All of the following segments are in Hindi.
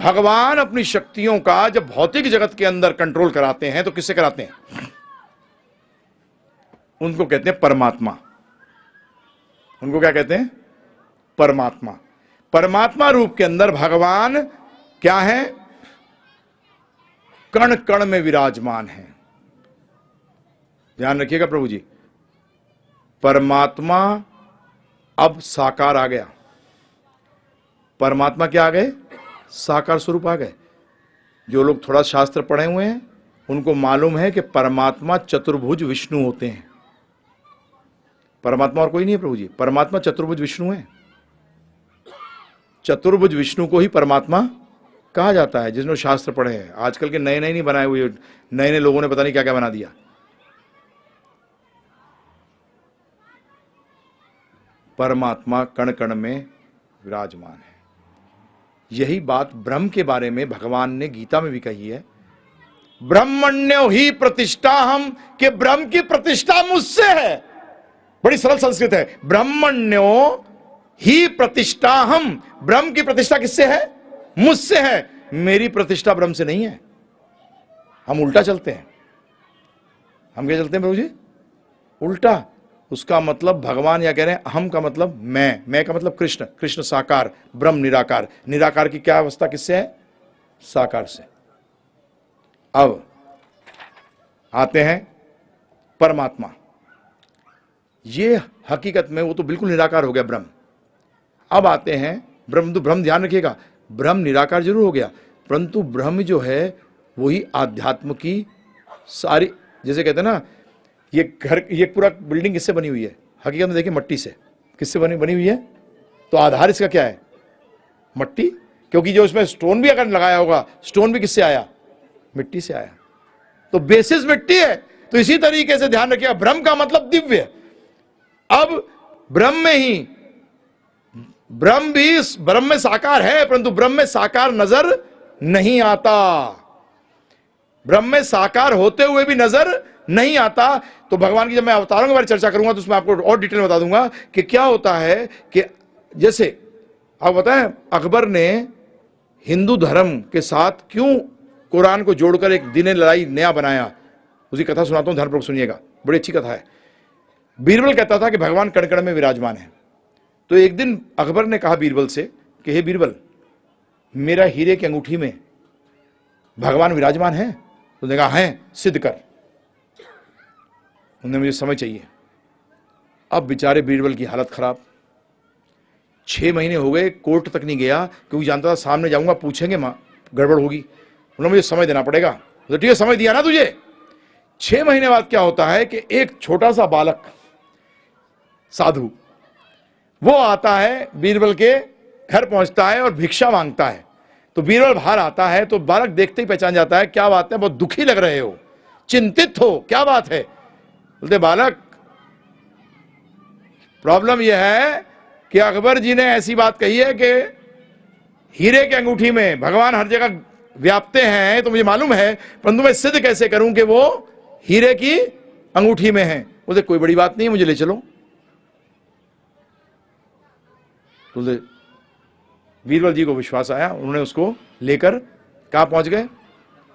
भगवान अपनी शक्तियों का जब भौतिक जगत के अंदर कंट्रोल कराते हैं तो किससे कराते हैं? उनको कहते हैं परमात्मा। उनको क्या कहते हैं? परमात्मा। परमात्मा रूप के अंदर भगवान क्या है? कण कण में विराजमान है। ध्यान रखिएगा प्रभु जी, परमात्मा अब साकार आ गया। परमात्मा क्या आ गए? साकार स्वरूप आ गए। जो लोग थोड़ा शास्त्र पढ़े हुए हैं उनको मालूम है कि परमात्मा चतुर्भुज विष्णु होते हैं। परमात्मा और कोई नहीं है प्रभु जी, परमात्मा चतुर्भुज विष्णु है। चतुर्भुज विष्णु को ही परमात्मा कहा जाता है, जिसने शास्त्र पढ़े हैं। आजकल के नए नए नहीं बनाए हुए, नए नए लोगों ने पता नहीं क्या क्या बना दिया। परमात्मा कण कण में विराजमान है। यही बात ब्रह्म के बारे में भगवान ने गीता में भी कही है। ब्रह्मण्यो ही प्रतिष्ठा हम, कि ब्रह्म की प्रतिष्ठा मुझसे है। बड़ी सरल संस्कृत है। ब्रह्मण्यो ही प्रतिष्ठा हम, ब्रह्म की प्रतिष्ठा किससे है? मुझसे है। मेरी प्रतिष्ठा ब्रह्म से नहीं है। हम उल्टा चलते हैं। हम क्या चलते हैं प्रभु जी? उल्टा। उसका मतलब भगवान या कह रहे हैं हम का मतलब मैं का मतलब कृष्ण, कृष्ण साकार, ब्रह्म निराकार। निराकार की क्या अवस्था किससे है? साकार से। अब आते हैं परमात्मा। ये हकीकत में वो तो बिल्कुल निराकार हो गया ब्रह्म। अब आते हैं ब्रह्म। तो ब्रह्म ध्यान रखिएगा, ब्रह्म निराकार जरूर हो गया, परंतु ब्रह्म जो है वही आध्यात्म की सारी, जैसे कहते हैं ना, ये घर, ये पूरा बिल्डिंग किससे बनी हुई है? हकीकत में देखिए मट्टी से। किससे बनी हुई है? तो आधार इसका क्या है? मट्टी। क्योंकि जो इसमें स्टोन भी अगर लगाया होगा, स्टोन भी किससे आया? मिट्टी से आया। तो बेसिस मिट्टी है। तो इसी तरीके से ध्यान रखिएगा, ब्रह्म का मतलब दिव्य। अब ब्रह्म में ही, ब्रह्म भी ब्रह्म में साकार है, परंतु ब्रह्म में साकार नजर नहीं आता। ब्रह्म में साकार होते हुए भी नजर नहीं आता। तो भगवान की जब मैं अवतारों के बारे में चर्चा करूंगा तो उसमें आपको और डिटेल में बता दूंगा कि क्या होता है। कि जैसे आप बताएं, अकबर ने हिंदू धर्म के साथ क्यों कुरान को जोड़कर एक दिन लड़ाई नया बनाया, उसकी कथा सुनाता हूं, ध्यानपूर्वक सुनिएगा, बड़ी अच्छी कथा है। बीरबल कहता था कि भगवान कण कण में विराजमान है। तो एक दिन अकबर ने कहा बीरबल से कि हे बीरबल, मेरा हीरे की अंगूठी में भगवान विराजमान है? तो उसने कहा है, सिद्ध कर। उन्हें मुझे समय चाहिए। अब बेचारे बीरबल की हालत खराब। 6 महीने हो गए, कोर्ट तक नहीं गया, क्योंकि जानता था सामने जाऊंगा पूछेंगे, मां गड़बड़ होगी। उन्होंने मुझे समय देना पड़ेगा। तो ठीक है, समय दिया ना तुझे। 6 महीने बाद क्या होता है कि एक छोटा सा बालक साधु वो आता है, बीरबल के घर पहुंचता है और भिक्षा मांगता है। तो बीरबल बाहर आता है तो बालक देखते ही पहचान जाता है। क्या बात है, बहुत दुखी लग रहे हो, चिंतित हो, क्या बात है? बोलते बालक, प्रॉब्लम यह है कि अकबर जी ने ऐसी बात कही है कि हीरे की अंगूठी में भगवान हर जगह व्याप्ते हैं, तो मुझे मालूम है, परंतु मैं सिद्ध कैसे करूं कि वो हीरे की अंगूठी में है? बोलते कोई बड़ी बात नहीं है, मुझे ले चलो। बोलते बीरबल जी को विश्वास आया, उन्होंने उसको लेकर कहां पहुंच गए?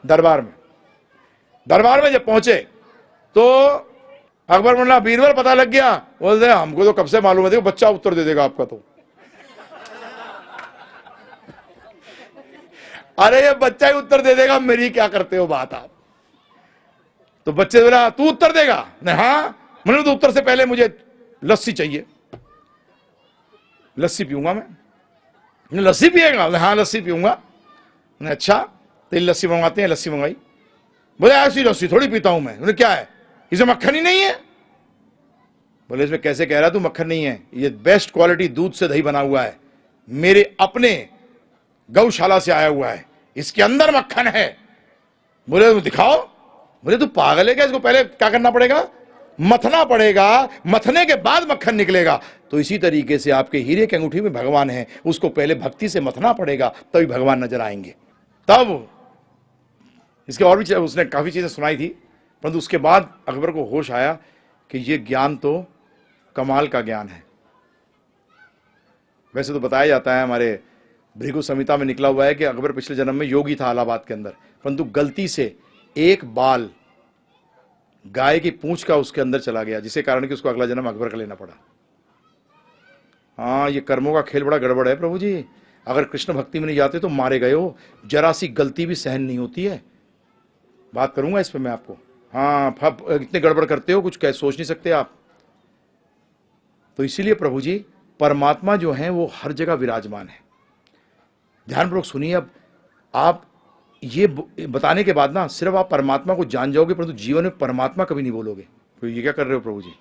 दरबार में। दरबार में जब पहुंचे तो अकबर बोला, बीरबल पता लग गया? बोलते हमको तो कब से मालूम है, देखो बच्चा उत्तर दे देगा आपका। तो अरे ये बच्चा ही उत्तर दे देगा, मेरी क्या करते हो बात आप? तो बच्चे बोला तू उत्तर देगा? नहीं, हाँ। मैंने तो उत्तर से पहले मुझे लस्सी चाहिए, लस्सी पीऊंगा मैं। लस्सी पिएगा? हाँ लस्सी पीऊंगा। अच्छा तेल लस्सी मंगवाते हैं। लस्सी मंगाई। बोले ऐसी लस्सी थोड़ी पीता हूं मैं। बोले क्या है? इसे मक्खन ही नहीं है। बोले इसमें कैसे कह रहा तू मक्खन नहीं है? ये बेस्ट क्वालिटी दूध से दही बना हुआ है, मेरे अपने गौशाला से आया हुआ है, इसके अंदर मक्खन है। बोले तुम दिखाओ। बोले तू पागल है क्या? इसको पहले क्या करना पड़ेगा? मथना पड़ेगा, मथने के बाद मक्खन निकलेगा। तो इसी तरीके से आपके हीरे की अंगूठी में भगवान है, उसको पहले भक्ति से मथना पड़ेगा, तभी भगवान नजर आएंगे। तब इसके और भी उसने काफी चीजें सुनाई थी, परंतु उसके बाद अकबर को होश आया कि यह ज्ञान तो कमाल का ज्ञान है। वैसे तो बताया जाता है हमारे भृगु संहिता में निकला हुआ है कि अकबर पिछले जन्म में योगी था इलाहाबाद के अंदर, परंतु गलती से एक बाल गाय की पूंछ का उसके अंदर चला गया, जिसके कारण कि उसको अगला जन्म अकबर का लेना पड़ा। हाँ, ये कर्मों का खेल बड़ा गड़बड़ है प्रभु जी। अगर कृष्ण भक्ति में नहीं जाते तो मारे गए हो। जरा सी गलती भी सहन नहीं होती है। बात करूंगा इस पे मैं आपको। हाँ, इतने गड़बड़ करते हो, कुछ सोच नहीं सकते आप। तो इसीलिए प्रभु जी परमात्मा जो है वो हर जगह विराजमान है। ध्यानपूर्वक सुनिए। अब आप ये बताने के बाद ना सिर्फ आप परमात्मा को जान जाओगे, परंतु जीवन में परमात्मा कभी नहीं बोलोगे। तो ये क्या कर रहे हो प्रभु जी?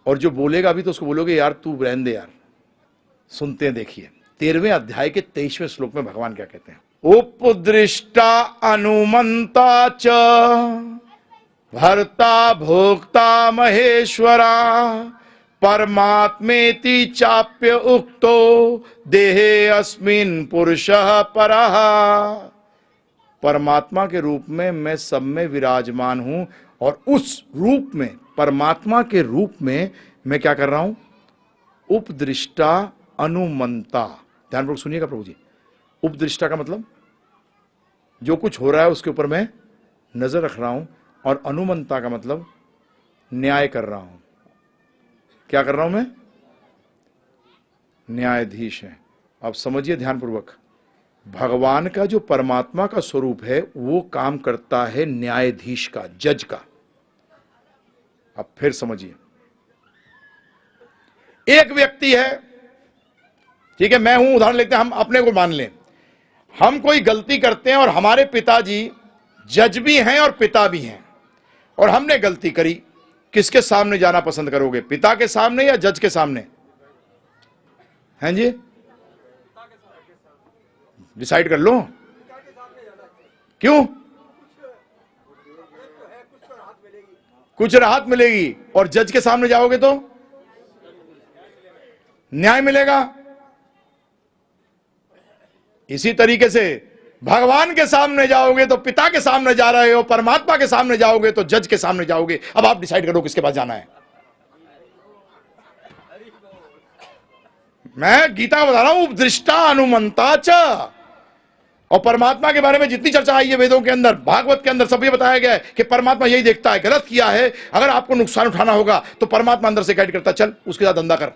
और जो बोलेगा अभी तो उसको बोलोगे यार तू रहने दे यार। सुनते हैं, देखिए 13वें अध्याय के 23वें श्लोक में भगवान क्या कहते हैं। उपदृष्टा अनुमंता च भर्ता भोक्ता महेश्वरा परमात्मेति चाप्य उक्तो देहे अस्मिन् पुरुषः परः। परमात्मा के रूप में मैं सब में विराजमान हूं, और उस रूप में, परमात्मा के रूप में मैं क्या कर रहा हूं? उपदृष्टा अनुमंता। ध्यानपूर्वक सुनिएगा प्रभु जी। उपदृष्टा का मतलब जो कुछ हो रहा है उसके ऊपर मैं नजर रख रहा हूं, और अनुमंता का मतलब न्याय कर रहा हूं। क्या कर रहा हूं मैं? न्यायाधीश है। अब समझिए ध्यानपूर्वक, भगवान का जो परमात्मा का स्वरूप है वो काम करता है न्यायाधीश का, जज का। अब फिर समझिए, एक व्यक्ति है, ठीक है, मैं हूं, उदाहरण लेते हैं, हम अपने को मान लें, हम कोई गलती करते हैं और हमारे पिताजी जज भी हैं और पिता भी हैं, और हमने गलती करी। किसके सामने जाना पसंद करोगे, पिता के सामने या जज के सामने? हैं जी, डिसाइड कर लो। क्यों? कुछ राहत मिलेगी, और जज के सामने जाओगे तो न्याय मिलेगा। इसी तरीके से भगवान के सामने जाओगे तो पिता के सामने जा रहे हो, परमात्मा के सामने जाओगे तो जज के सामने जाओगे। अब आप डिसाइड करो किसके पास जाना है। मैं गीता बता रहा हूं, उपदृष्टा अनुमंता च। और परमात्मा के बारे में जितनी चर्चा आई है वेदों के अंदर, भागवत के अंदर, सब ये बताया गया है कि परमात्मा यही देखता है, गलत किया है, अगर आपको नुकसान उठाना होगा तो परमात्मा अंदर से गाइड करता है, चल उसके साथ धंधा कर,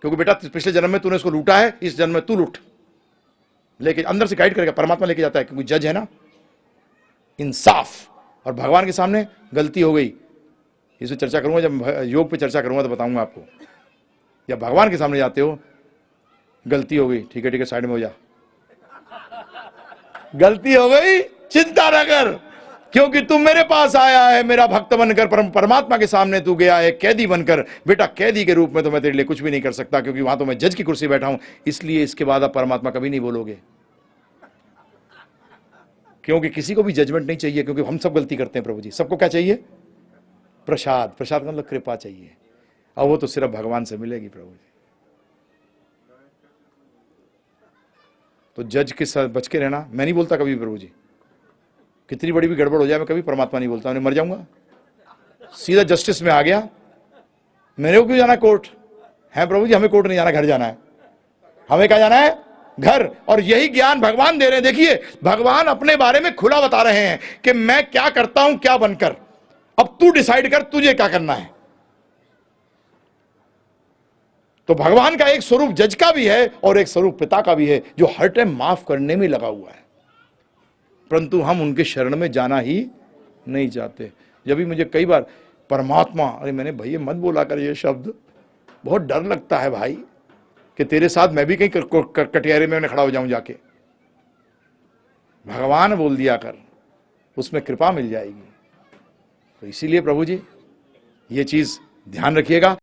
क्योंकि बेटा पिछले जन्म में तूने उसको लूटा है, इस जन्म में तू लूट। लेकिन अंदर से गाइड करेगा, परमात्मा लेके जाता है, क्योंकि जज है ना, इंसाफ। और भगवान के सामने गलती हो गई, इसे चर्चा करूंगा, जब योग पे चर्चा करूंगा तो बताऊंगा आपको। या भगवान के सामने जाते हो, गलती हो गई, ठीक है साइड में हो जा, गलती हो गई, चिंता न कर, क्योंकि तू मेरे पास आया है मेरा भक्त बनकर, परमात्मा के सामने तू गया है कैदी बनकर। बेटा कैदी के रूप में तो मैं तेरे लिए कुछ भी नहीं कर सकता, क्योंकि वहां तो मैं जज की कुर्सी बैठा हूं। इसलिए इसके बाद आप परमात्मा कभी नहीं बोलोगे, क्योंकि किसी को भी जजमेंट नहीं चाहिए, क्योंकि हम सब गलती करते हैं प्रभु जी। सबको क्या चाहिए? प्रसाद। प्रसाद का मतलब कृपा चाहिए, और वो तो सिर्फ भगवान से मिलेगी प्रभु जी। तो जज के साथ बच के रहना। मैं नहीं बोलता कभी प्रभु जी, कितनी बड़ी भी गड़बड़ हो जाए मैं कभी परमात्मा नहीं बोलता, मैं मर जाऊंगा, सीधा जस्टिस में आ गया। मेरे को क्यों जाना कोर्ट है प्रभु जी? हमें कोर्ट नहीं जाना, घर जाना है। हमें क्या जाना है? घर। और यही ज्ञान भगवान दे रहे हैं। देखिए भगवान अपने बारे में खुला बता रहे हैं कि मैं क्या करता हूं, क्या बनकर। अब तू डिसाइड कर तुझे क्या करना है। तो भगवान का एक स्वरूप जज का भी है और एक स्वरूप पिता का भी है, जो हर टाइम माफ करने में लगा हुआ है, परंतु हम उनके शरण में जाना ही नहीं चाहते। जब भी मुझे कई बार परमात्मा, अरे मैंने भैया मत बोला कर ये शब्द, बहुत डर लगता है भाई कि तेरे साथ मैं भी कहीं कटियारे में खड़ा हो जाऊं जाके। भगवान बोल दिया कर, उसमें कृपा मिल जाएगी। तो इसीलिए प्रभु जी ये चीज ध्यान रखिएगा।